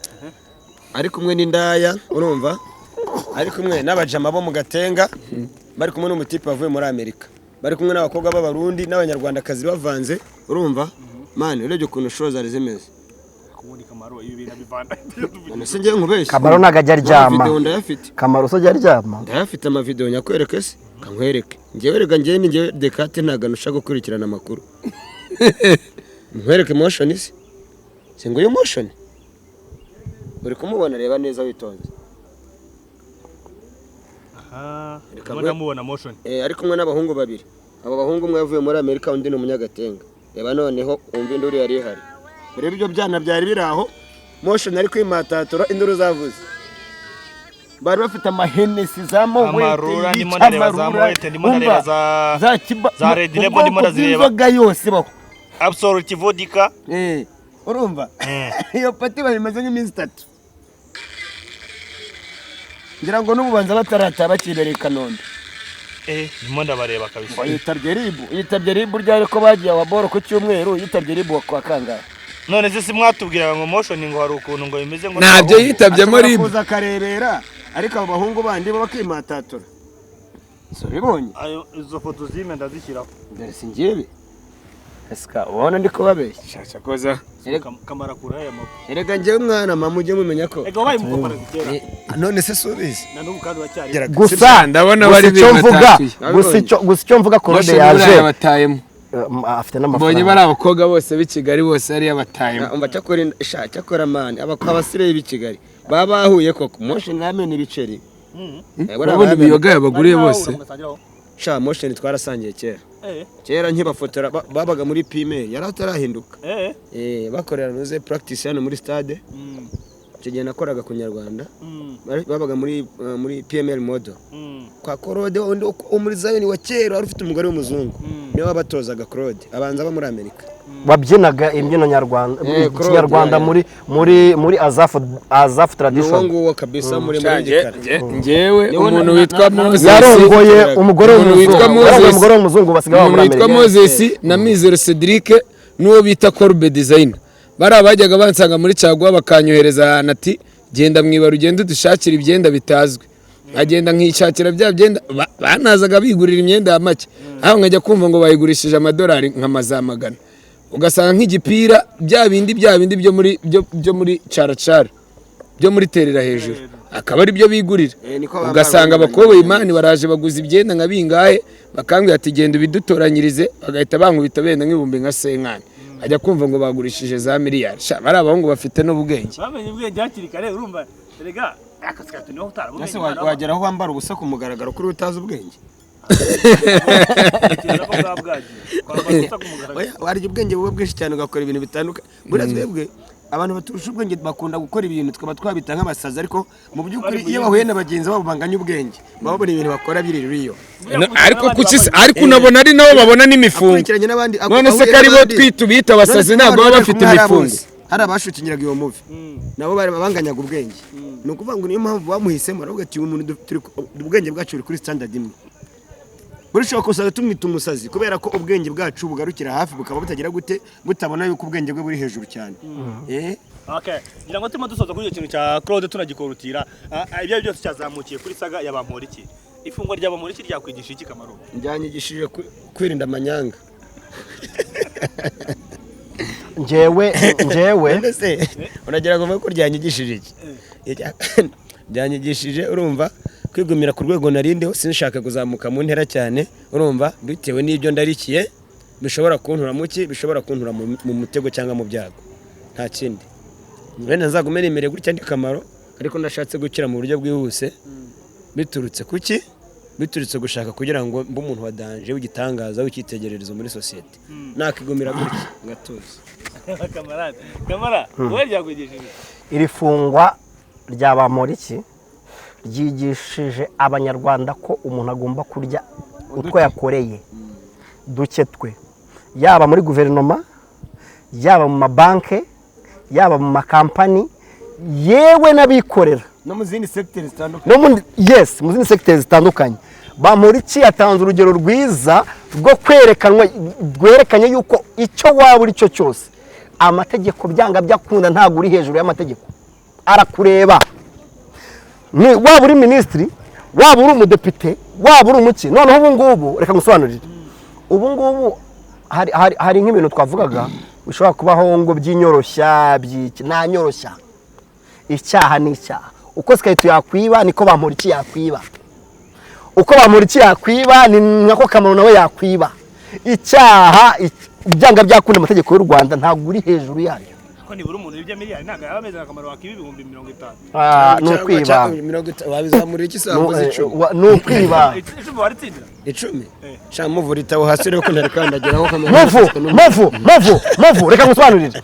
ari kumwe n'indaya urumva ari kumwe n'abajama bo mu Gatenga bari kumwe n'umutipe wavuye muri Amerika bari kumwe n'abakobwa b'abarundi n'abanyarwandakazi bavanze urumva mani urebye ukuntu show zari zimeze Kubundi Kamaro ibi bintu bivanda none ngiye nkubeshye Kamaro nagajya aryama video ndayafite Kamaro so aryama ndayafite ama video nyakwereke se kankwereke ngewe rega ngewe ni ngewe Dekate ntagano ushaka gukurikirana amakuru nkwereke motion isi singo yo motion uri kumubona reba neza witonze Reka mubona motion ari kumwe n'abahungu babiri abo bahungu umwe yavuye muri Amerika undi ni umunyagatenga reba noneho umva induru yari ihari reba ibyo byana byari biraho motion ari kwimatatura induru zavuze bari bafite amahenesi zamo amarura ndimo ndareba za Moete ndimo ndareba za Red Label ndimo ndazireba inzoga yose baho Absolute Vodka urumva iyo pati barimaze nk'iminsi 3 ngira ngo n'ububanza batarata bakibereye Kanombe ndimo ndabareba kabisa yitabye ribu ryari ko bagiye ababoro ku cyumweru yitabye ribu kwa kangahe none se simwatubwiraga ngo motion ngo hari ukuntu ngo bimeze ngo ntabyo yitabyemo ribu kuza karebera ariko abo bahungu bandi bo bakimatatura so bibonye ayo izo foto zime ndazishyiraho ndere singibe eska ubona ndiko babeshya cyakoza Kamara kura aya mako erega ngewe mwana mama ujye mumenya ko ego bayi mukopara gitera none se subizi na n'ubu kandi bacyari gusa ndabona bari bimvuga gusa icyo mvuga Claude yaje batayemo afite n'amafaranga mbonye bari abakobwa bose b'i Kigali bose ari abatayemo umva cyakora mani abasire b'i Kigali baba bahuye koko motion name n'ibiceri urabona ibiyoga yabaguriye bose sha motion twarasangiye kera nkibafotora babaga muri Pimel yari atarahinduka bakorera nuze practice hano muri stade icyo gihe nakoraga ku Nyarwanda babaga muri PML model kwa Claude muri Zion wa kera wari ufite umugore w'umuzungu niwe wabatozaga Claude abanza ba muri Amerika babyinaga imbyino nyarwanda Kinyarwanda muri Azaf tradition ngo kabisa muri gikara ngewe umuntu witwa Moses yarongoye umugore w'umuzungu basigaye muri Amerika witwa Moses na Mizero Cedric n'uwo bita Corbe Design bari abajyaga bansanga muri Caguwa bakanyohereza ahantu ati genda mwibaru ugende dushakira ibyenda bitazwi agenda nkishakira bya byenda banazaga bigurira imyenda ya make aho nkajya kumva ngo bayigurishije amadolari nk'amazamagana ugasanga nk'igipira bya bindi byo muri caracara byo muri terera hejuru akaba ari byo bigurira ugasanga abakobwa imani baraje baguza ibyenda nka bingahe bakambwira ati genda bidutoranyirize bagahita bankubita benda nk'ibumbi nka senkani ajya kumva ngo bagurishije za miliyari bari abahungu bafite n'ubwenge bamenye ubwenge hakiri kare urumva erega akasikatu niho utarabonye wagera aho wambara ubusa ku mugaragaro kuri utazi ubwenge warya ubwenge buba bwinshi cyane ugakora ibintu bitandukanye buriya twebwe abantu baturusha ubwenge bakunda gukora ibintu tukaba twabita nk'abasazi ariko mu by'ukuri iyo bahuye na bagenzi babo banganya ubwenge babona ibintu bakora biri riyo ariko unabona ari nabo babona n'imifungo none se ko aribo twitubita abasazi ntabwo baba bafite imifungo hari abashukingiraga iyo muvi nabo bari babanganyaga ubwenge ni ukuvuga ngo niyo mpamvu bamuhisemo aravuga ati uyu muntu ubwenge bwacu buri kuri standard imwe burushaho kusanga tumwita umusazi kubera ko ubwenge bwacu bugarukira hafi bukaba butagira gute butabona yuko ubwenge bwe buri hejuru cyane okay ngira ngo tuma dusoza kuri icyo kintu cya Claude tunagikorutira ibyo byose cyazamukiye kuri saga y'abamporiki ifungwa ry'abamporiki ryakwigisha iki Kamaro njyanyigishije kwirinda amanyanga njyewe mbese uragira ngo ko ryanyigishije iki byanyigishije urumva kwigumira ku rwego narindeho sinshaka kuzamuka mu ntera cyane urumva bitewe n'ibyo ndarikiye bishobora kuntura muki bishobora kuntura mu mutego cyangwa mu byago nta kindi wenda nzagume nemere gutya ndi kamaro ariko ndashatse gukira mu buryo bwihuse biturutse kuki biturutse gushaka kugira ngo mbe umuntu wadanje w'igitangaza w'icyitegererezo muri sosiyete nakigumira gutya ngatuza kamara wowe ryakugishije iri fungwa rya Bamporiki ryigishije abanyarwanda ko umuntu agomba kurya utwo yakoreye duke twe yaba muri guverinoma yaba mu mabanke yaba mu makampani yewe n'abikorera no mu zindi sectors zitandukanye mu zindi sectors zitandukanye Bamporiki yatanze urugero rwiza rwo rwerekanye yuko icyo waba uri cyo cyose amategeko byanga byakunda ntabwo uri hejuru y'amategeko arakureba waba uri minisitiri waba uri umudepite waba uri umuki noneho ubu ngubu reka ngusobanurire ubu ngubu hari nk'ibintu twavugaga bishobora kubaho ngo by'inyoroshya nta nyoroshya icyaha ni icyaha uko Sikayito yakwiba niko Bamporiki yakwiba uko Bamporiki yakwiba ni nako Kamaro nawe yakwiba icyaha byanga byakunda amategeko y'u Rwanda ntabwo uri hejuru yayo ko nibura umuntu ibyo miliyari ntabwo yaba ameze akamaro wakiba ibihumbi 50 ni ukwiba wabizamurira iki savuze 10 ni ukwiba 10 waritsindira 10 sha muvuritaho hasi rero ko ntari kandageraho muvu reka ngusobanurire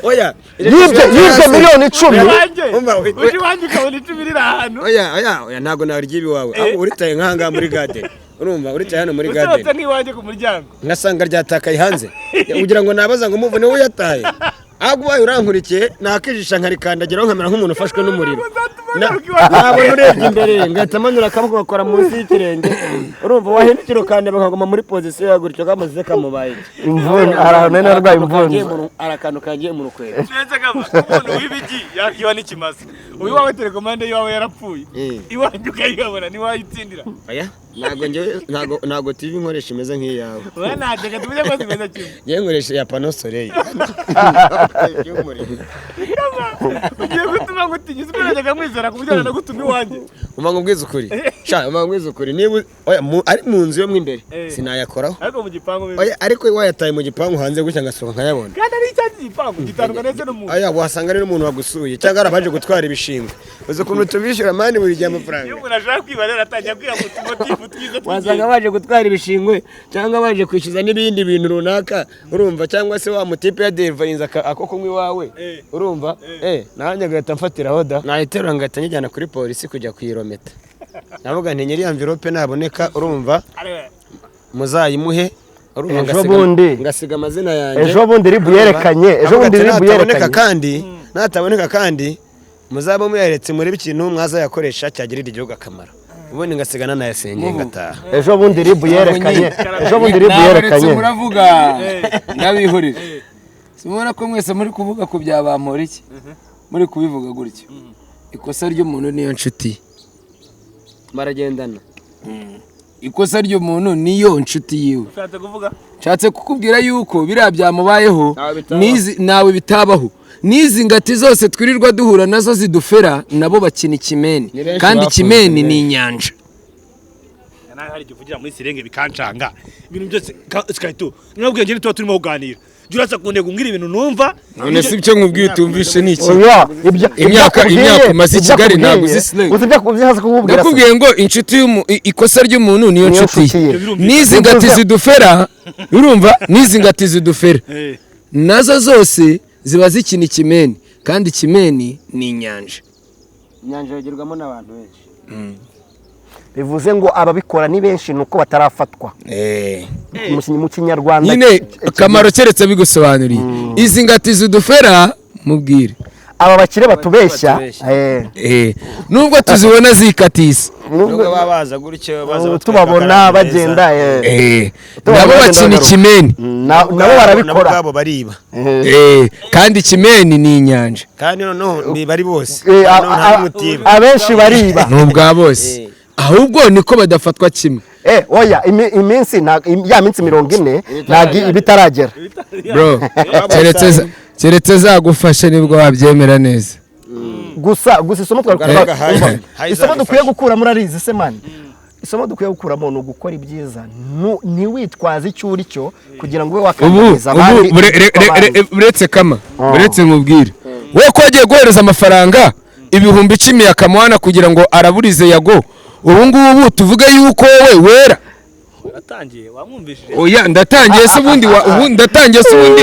oya yibye miliyoni 10 umva uje wanjye ukabona 10 riri ahantu oya ntago naryibi wawe aho uritaye nkanga muri garden urumva uritaye hano muri garden utse nk'iwanjye ku muryango ngasanga ryatakaye hanze ugira ngo nabaza ngo muvu niwe yataye ahubwo urankurikiye nakijisha nkarikandageraho nkamera nk'umuntu ufashwe n'umuriro nabona urebye imbere ngahita manura akaboko gakora munsi y'ikirenge urumva wahindukira ukande bakaguma muri pozisiyo ya gutyo kamaze kamubaye imvune ahantu narwaye imvune arakantu kagiye mu rukwego neza kama umuntu w'ibigi yakiwa n'ikimazi uyu wawe telekomande yawe yarapfuye iwanjye ukayibona ni wayitsindira aya ntago TV nkoresha imeze nk'iyawe oya ntajya tumenya ko zimeze kimwe ngiye nkoresha ya pano soleil ugiye gutuma ngo utigize ubwo mwizera kubujyana no gutuma iwanjye umva ngo ubwize ukuri umva ngo ubwize ukuri niba ari mu nzu yo mo imbere sinayakoraho ariko mu gipangu oya ariko wayataye mu gipangu hanze gutya ngasohoka nkayabona kandi ari icyatsi gipangu gitandukanye ndetse n'umuntu oya wasanga ari n'umuntu wagusuye cyangwa arabaje gutwara ibishingwe uzi ukuntu tubishyura mani buri gihe amafaranga iyo umuntu ashaka kwiba rero atangira kwiha motifu twiza wasanga baje gutwara ibishingwe cyangwa baje kwishyuza n'ibindi bintu runaka urumva cyangwa se wa mutipe ya derivarinze ako kunywa iwawe urumva nanjye agahita mfatiraho da nahiterura ngahita njyana kuri polisi kujya kuyirometa navuga nti nyiri envelope naboneka urumva muzayimuhe ngasiga amazina yanjye ejo bundi ribu yerekanye nataboneka kandi muzaba muyaretse muri ikintu mwazayakoresha cyagirira igihugu akamaro ubundi ngasigana nayasengeye ngataha ejo bundi ribu yerekanye muravuga n'abihurira simubona ko mwese muri kuvuga ku bya Bamporiki muri kubivuga gutyo ikosa ry'umuntu niyo nshuti baragendana ikosa ry'umuntu niyo nshuti yiwe ushatse kuvuga nshatse kukubwira yuko biriya byamubayeho nawe bitabaho n'izi ngati zose twirirwa duhura nazo zidufera nabo bakina ikimeni kandi ikimeni ni inyanja naho hari igihe muri sirenge bikancanga ibintu byose Sikayito nabwiye ngene tuba turimo kuganira jurasa kundega umbwira ibintu numva none si byo nkubwiye utumvishe niki imyaka maze i Kigali ntabwo uzisile nakubwiye ngo inshuti ikosa ry'umuntu niyo nshuti n'izi ngati zidufera urumva n'izi ngati zidufera nazo zose ziba zikina ikimeni kandi ikimeni ni inyanja yogerwamo n'abantu benshi bivuze ngo ababikora ni benshi nuko batarafatwa mu kinyarwanda nyine akamaro keretse bigusobanuriye izi ngati zidufera mubwire aba bakire batubeshya nubwo tuzibona zikatisa nubwo babaza gutyo tubabona bagenda nabo bakina ikimeni nabo barabikora nabo bariba kandi ikimeni ni inyanja kandi noneho ni bari bose abenshi bariba nubwa bose ahubwo niko badafatwa kimwe oya iminsi ya minsi 40 ntabwo ibitaragera bro keretse zagufashe nibwo wabyemera neza. gusa isomo isomo dukwiye gukura murarizi se man, isomo dukwiye gukuramo no gukora ibyiza ntiwitwaze icyo uri cyo kugira ngo we wakandamiza abandi. buretse nkubwire wowe ko wagiye guhereza amafaranga ibihumbi 10 ya Kamwana kugira ngo araburize Yago, ubu ngubu tuvuge yuko wowe wera Atangiye wamwumvishije. oya ndatangiye se ubundi ndatangiye se ubundi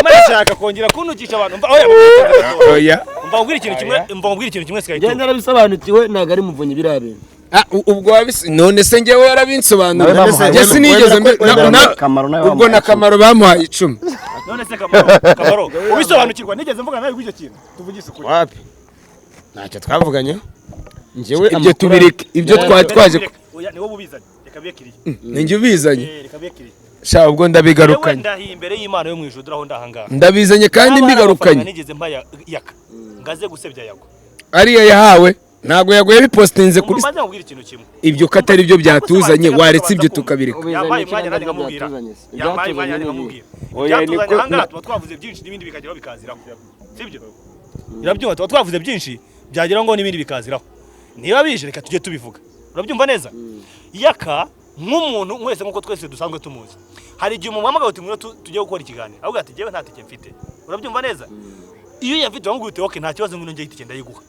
Ndashaka kongera kuntukisha abantu. oya Mbabwira ikintu kimwe sikaye. Genda narabisobanukiwe ntago ari muvunyi birabe. ubwo none se ngewe yarabinsobanurira njye sinigeze ubwo na Kamaro bamuhaye 10. None se Kamaro ubisobanukirwa nigeze mvuga nawe kw'icyo kintu tuvugisha ukuri. Wapi ntacyo twavuganye njyewe ibyo tubireke ibyo twaje oya niwo bubizanye reka bekiriye ninjye ubizanye reka bekiriye sha ubwo ndabigarukanye ndahiye imbere y'Imana yo mwijuru duraho ndahanga ndabizanye kandi mbigarukanye nigeze mpaya yaka ngaze gusebya Yago ariya yahawe ntago Yago yabipostinze kuri maze nkubwira ikintu kimwe ibyo katari ibyo byatuzanye waretse ibyo tukabireka yabaye mwanya nandi nkamubwira yabaye mwanya nandi nkamubwira oya niko hanga tuba twavuze byinshi n'ibindi bikageraho bikaziraho sibyo irabyumva tuba twavuze byinshi byagera ngo n'ibindi bikaziraho niba bije reka tujye tubivuga urabyumva neza yaka nk'umuntu mwese nkuko twese dusanzwe tumuzi hari igihe umumamaga uti ngwino tujye gukora ikiganiro ahubwo ati jewe nta tike mfite urabyumva neza iyo yafite wamugute okay nta kibazo ngwino njye itike ndayiguha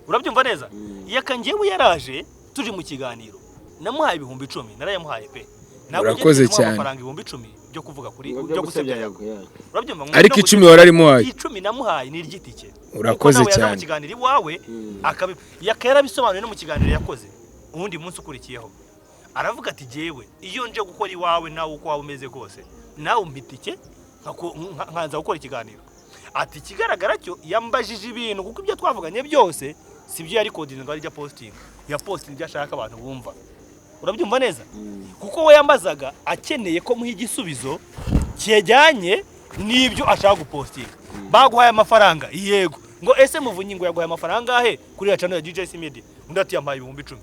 urabyumva neza yaka ngewe yaraje tuje mu kiganiro namuhaye 10,000 narayamuhaye pe urakoze cyane amafaranga 10,000 byo kuvuga kuri byo gusebya Yago urabyumva ariko 10 wararimuhaye 10 namuhaye ni ryitike urakoze cyane mu kiganiro iwawe yakera bisobanuye no mu kiganiro yakoze ubundi munsi ukurikiyeho aravuga ati jewe iyo nje gukora iwawe nawe uko waba umeze kose nawe umpitike nkanza gukora ikiganiro ati kigaragara cyo yambajije ibintu kuko ibyo twavuganye byose sibyo yari coding ngo ari bya posting ya posting ibyo ashaka abantu bumva urabyumva neza kuko we yambazaga akeneye ko muha igisubizo cyejyanye n'ibyo ashaka gupostinga baguhaye amafaranga yego ngo ese muvunyi ngo yaguhaye amafaranga ahe kuri ya channel ya DJC Media undi ati yampaye 10,000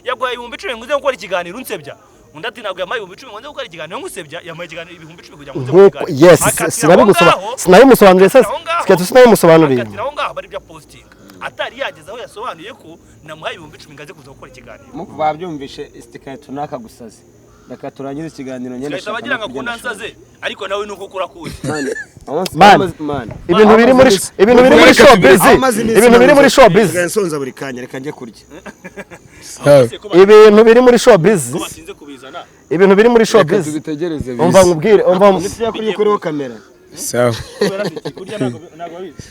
yaguhaye 10,000 nguze gukora ikiganiro unsebya undi ati ntabwo yampaye 10,000 nguze gukora ikiganiro ngusebya yampaye ikiganiro 10,000 kugira ngo nze yes sinabimusobanuriye se sikatu sinabimusobanuriye aho ngaho bari bya posting atari yageze aho yasobanuye ko namuhaye 10,000 ngaze kuza gukora ikiganiro mu babyumvishe isitikaye tunaka gusaze reka turangize ikiganiro nyene shaka bagira ngo kunansaze ariko nawe nuko kurakuye man ibintu biri muri showbiz ibintu biri muri showbiz nsonza buri kanya reka nje kurya ibintu biri muri showbiz ibintu biri muri showbiz tubitegereze umva nkubwire umva nitya kuri kuri kamera sawa kurya ntago bizi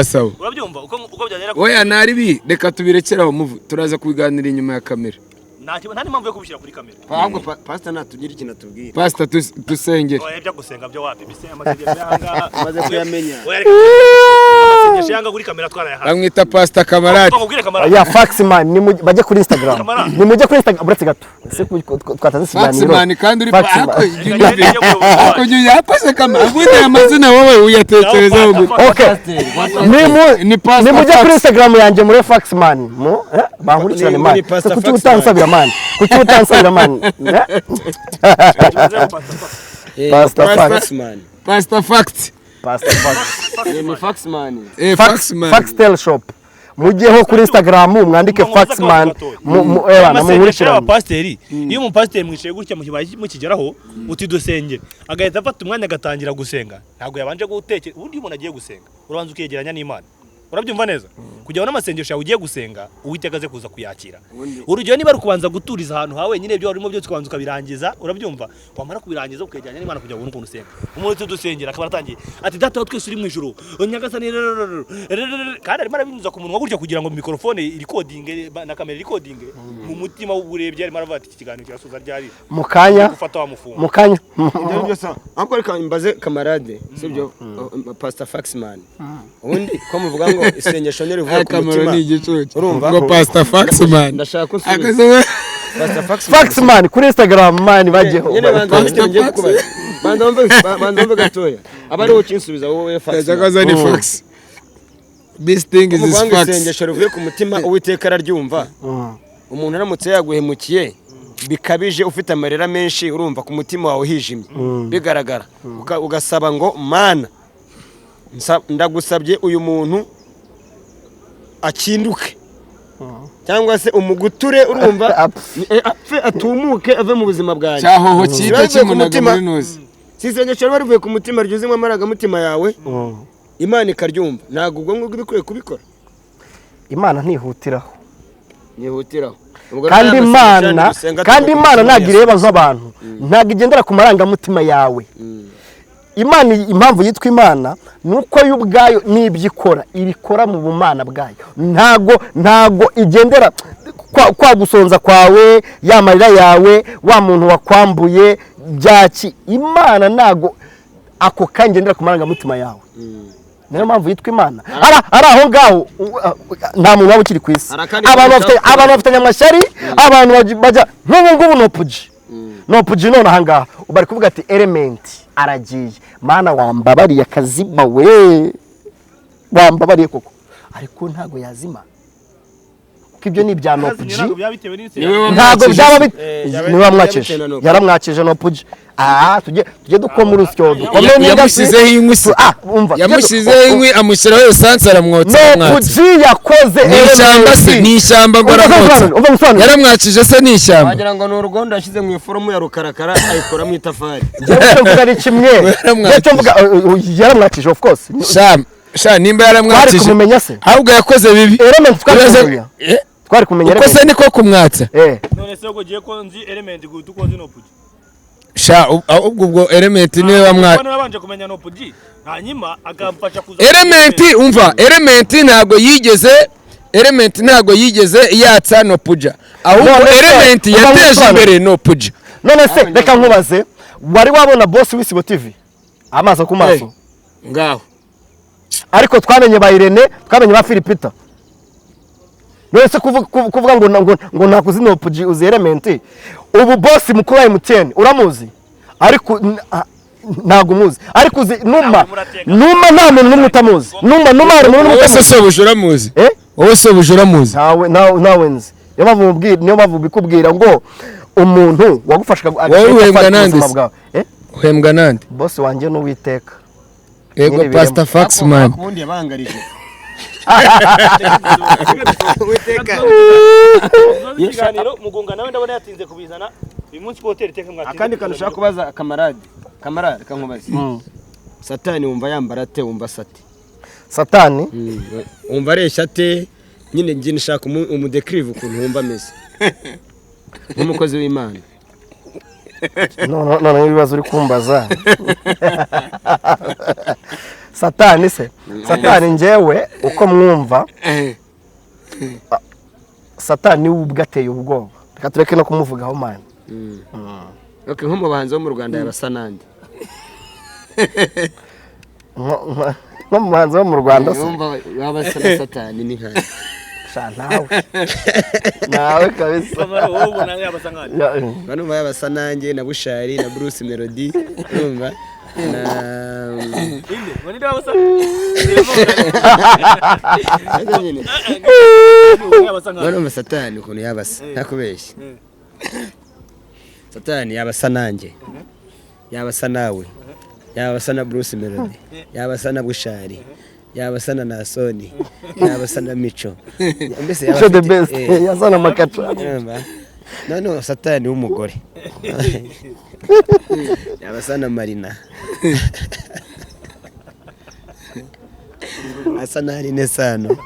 sawa urabyumva uko byagera oya naribi reka tubirekeraho muvu turaza kubiganira inyuma ya kamera nta n'impamvu yo kubishyira kuri kamera ahubwo pastor natugira ikintu atubwira pastor dusengere oya byo gusenga byo wapi bise amasengesho yanga maze kuyamenya amasengesho yanga kuri kamera twarayahaye bamwita pastor Kamarati ya Faxman ni bajye kuri Instagram ni mujye kuri Instagram buretse gato ese twataze siganiro Faxman kandi uri kujya yakoze kamera avuye amazina wowe uyatekerezaho okay ni mujye kuri Instagram yanjye muri Faxman bankurikirane man kuki utansabira man kuki utansabira man Pastor Fact ni Faxman Faxtel shop mujyeho kuri Instagram mwandike Faxman mu pasiteri iyo mu pasiteri mwishaye gutya mukigeraho uti dusenge agahita afata umwanya agatangira gusenga ntabwo yabanje gutekera ubundi umuntu agiye gusenga uranza ukegeranya n'Imana urabyumva neza kujyaho n'amasengesho yawe ugiye gusenga Uwiteka aze kuza kuyakira urugero niba ari kubanza guturiza ahantu hawe nyine ibyo warimo byo tukabanza ukabirangiza urabyumva wamara kubirangiza ukegeranya n'Imana kugira ngo ubone ukuntu usenga umuntu tudusengera akaba aratangiye ati data wa twese uri mu ijuru nyagasani kandi arimo arabinyuza ku munwa gutya kugira ngo mikrofone recording na kamera recording mu mutima w'uburebye arimo aravuga ati iki kiganiro kirasuza ryari mukanya gufata wa mufungo mukanya ibyo byose ahubwo reka mbaze kamarade sibyo Pastor Faxman ubundi ko muvuga ngo isengesho nyirivuye ku mutima urumva ngo Pastor Faxman ndashaka kusubiza Pastor Faxman kuri Instagram man bajyeho bandombe gatoya abari ukinsubiza wowe Faxman ni Fax this thing is umuvanga facts. isengesho rivuye ku mutima uwiteka araryumva. Umuntu aramutse yaguhemukiye bikabije ufite amarira menshi urumva ku mutima wawe hijimye bigaragara ugasaba ngo mana ndagusabye uyu muntu akinduke cyangwa se umuguture urumva apfe atumuke ave mu buzima bwanjye cyahoho cyita kimunaga muri nuzi sisengesho rivuye ku mutima ryuzimwe amaraga mutima yawe Imana ikaryumva ntago ubwo ngubwo bikwiye kubikora. Imana ntihutiraho kandi Imana ntabwo ireba nk'abantu ntabwo igendera ku marangamutima yawe. Imana impamvu yitwa Imana nuko yo ubwayo n'ibyo ikora ibikora mu bumana bwayo ntago igendera kwa gusonza kwawe yamarira yawe wa muntu wakwambuye byaki. Imana ntago ako kangendera ku marangamutima yawe. Niyo mpamvu yitwa Imana. Ari aho ngaho nta muntu waba ukiri ku isi. Abantu bafitanye amashyari, abantu bajya nk'ubu nopuji none aha ngaha bari kuvuga ati Element aragiye. Mana wambabariye akazima we, wambabariye koko, ariko ntago yazima. Ibyo ni ibya nopuji ntago byaba niba mwakije yaramwakije nopuji. Tujye dukoma urusyo dukomeye yamusizeho inkwi yamusizeho inkwi amushyiraho esanse aramwotsa nopuji yakoze ni ishyamba ngo aramwotsa yaramwakije se ni ishyamba wagira ngo ni urugondo yashyize mu iforomo ya rukarakara ayikora mu itafari ari kimwe yaramwakije of course nimba yaramwakije ahubwo yakoze bibi twari kumenya uko se niko kumwatsa none se ugiye ko nzi Element gutu ko nzi nopuji ubwo Element niwe wamwatsa nabanje kumenya nopuji hanyuma akamfasha kuza Element ntago yigeze yatsa nopuja ahubwo Element yateje imbere nopuja. None se reka nkubaze wari wabona boss w'Isibo TV amaso ku maso ngaho ariko twamenye ba Irene twamenye ba Philipita. None se kuvuga ngo nakuzi nopuji uzi Element ubu boss mukuru wa MTN uramuzi ariko ntago muzi ariko uzi numa nta muntu n'umwe utamuzi numa hari umuntu n'umwe utamuzi se bujura muzi wowe se bujura muzi nawe nzi niyo mpamvu bikubwira ngo umuntu wagufashaga uhembwa nande boss wanjye n'Uwiteka yego Pastor Faxman ubundi yabangarije ikiganiro mugunga nawe ndabona yatinze kubizana uyu munsi ku hotel teka mwatinze. Akandi kantu ushaka kubaza kamarade kankubaze Satani wumva yambara ate wumva sate Satani wumva areshya ate nyine ngiye nshaka umudeclive ukuntu wumva ameze nk'umukozi w'Imana. none ibibazo uri kumbaza Satani njyewe uko mwumva Satani ubwateye ubwoba reka tureke no kumuvugaho man. Okay, nko mu bahanzi bo mu Rwanda yabasa nande nko mu bahanzi bo mu Rwanda yabasa na Satani ni nkaye nawe kabisa bano yabasa nanjye na Bushari na Bruce Melody urumva bano Satani ukuntu yabasa ntakubeshye Satani yabasa nanjye yabasa nawe yabasa na Bruce Melody yabasa na Bushari yabasa na Nasoni yabasa na Mico mbese yabasa the best yazana makacha no Satani w'umugore yabasa na Marina asa na Aline Sano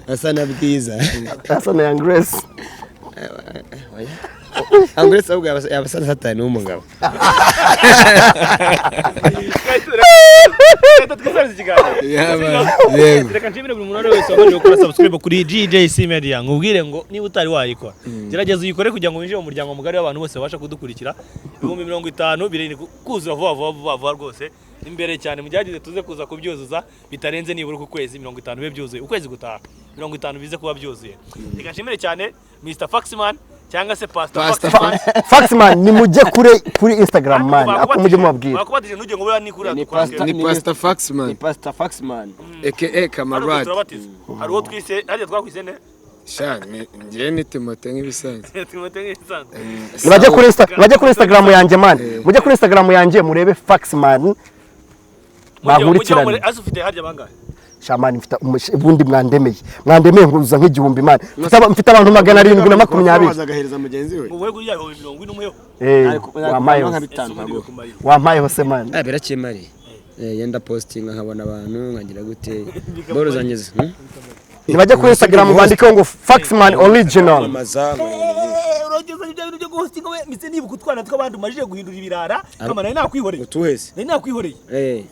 asa na Bwiza asa na Young Grace Angresa ubwo yabasa na Satani w'umugabo. Reka nshimire buri muntu wese wabanje gukora subscribe kuri GJC Media nkubwire ngo niba utari wayikora gerageza uyikore kugira ngo winjire mu muryango mugari w'abantu bose babasha kudukurikira 50 bireni kuzura vuba rwose imbere cyane mu gihe tuze kuza kubyuzuza bitarenze nibura ku kwezi 50 be byuzuye ukwezi gutaha 50 bize kuba byuzuye. Reka nshimire cyane Mr Faxman cyangwa se pastor Pastor Faxman ni mujye kuri Instagram man ako mujye mubabwira bakubatije ntujye ngo buriya ni kuri Ni atwake ni Pastor Faxman Pastor Faxman aka Kamarad hari uwo twise hariya twakwise ne sha ngiye ni Timote nk'ibisanzwe Timote nk'isanzwe bajye kuri Instagram yanjye man mujye kuri Instagram yanjye murebe Faxman bankurikirane ufite harya bangahe shamani mfite ubundi mwandemeye nkuza nk'igihumbi man mfite abantu 720 azagahereza mugenzi we mu wego yaho 40 wampaye hose man birakemari yenda posting nkabona abantu nkagira gute boro zanyize nibajye kuri Instagram bandikeho ngo Faxman original urogeza ibyo bintu byo guhostinga we mise nibuka utwana tw'abandi umajije guhindura ibirara kama nari nakwihoreye utuhese nari nakwihoreye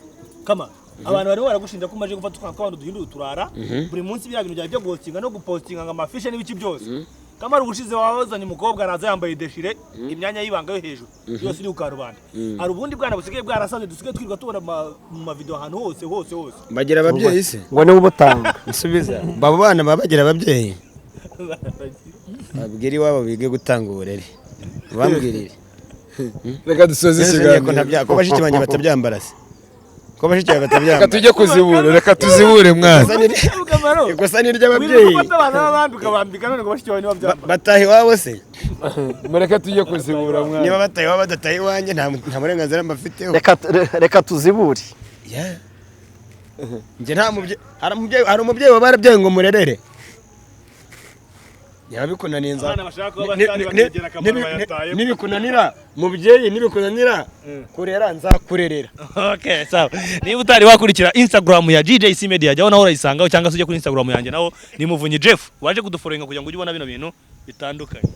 kama abantu barimo baragushinja ko umaje gufata utwana tw'abandi duhindura uturara buri munsi biriya bintu byaje byo guhostinga no gupostinga nka mafishe n'ibiki byose kama ubushize wabazanye umukobwa araza yambaye deshire imyanya y'ibanga yo hejuru yose iri ukarubanda hari ubundi bwana busigaye bwarasanze dusigaye twirwa tubona mu mavideo ahantu hose bagira ababyeyi se ngo ni ubutanga isubiza babo bana babagira ababyeyi babwira iwabo bige gutanga uburere bambwirire reka dusoze ikiganiro ko bashiki banjye batabyambara se ko bashiki batabyambara reka tujye kuzibura reka tuzibure mwana ikosa ni ry'ababyeyi batahe iwabo se mureka tujye kuzibura mwana niba batahe iwabo badatahe iwanjye nta burenganzira mbafiteho reka tuzibure njye nta mubyeyi hari umubyeyi waba barabyaye ngo murerere yaba bikunaniye nibikunanira mubyeyi nibikunanira kurera nzakurerera okay sawa niba utari wakurikira Instagram ya JJC Media jyaho naho urayisangaho cyangwa se ujye kuri Instagram yanjye naho ni Muvunyi Jeff waje kuduforenga kugira ngo ujye ubona bino bintu bitandukanye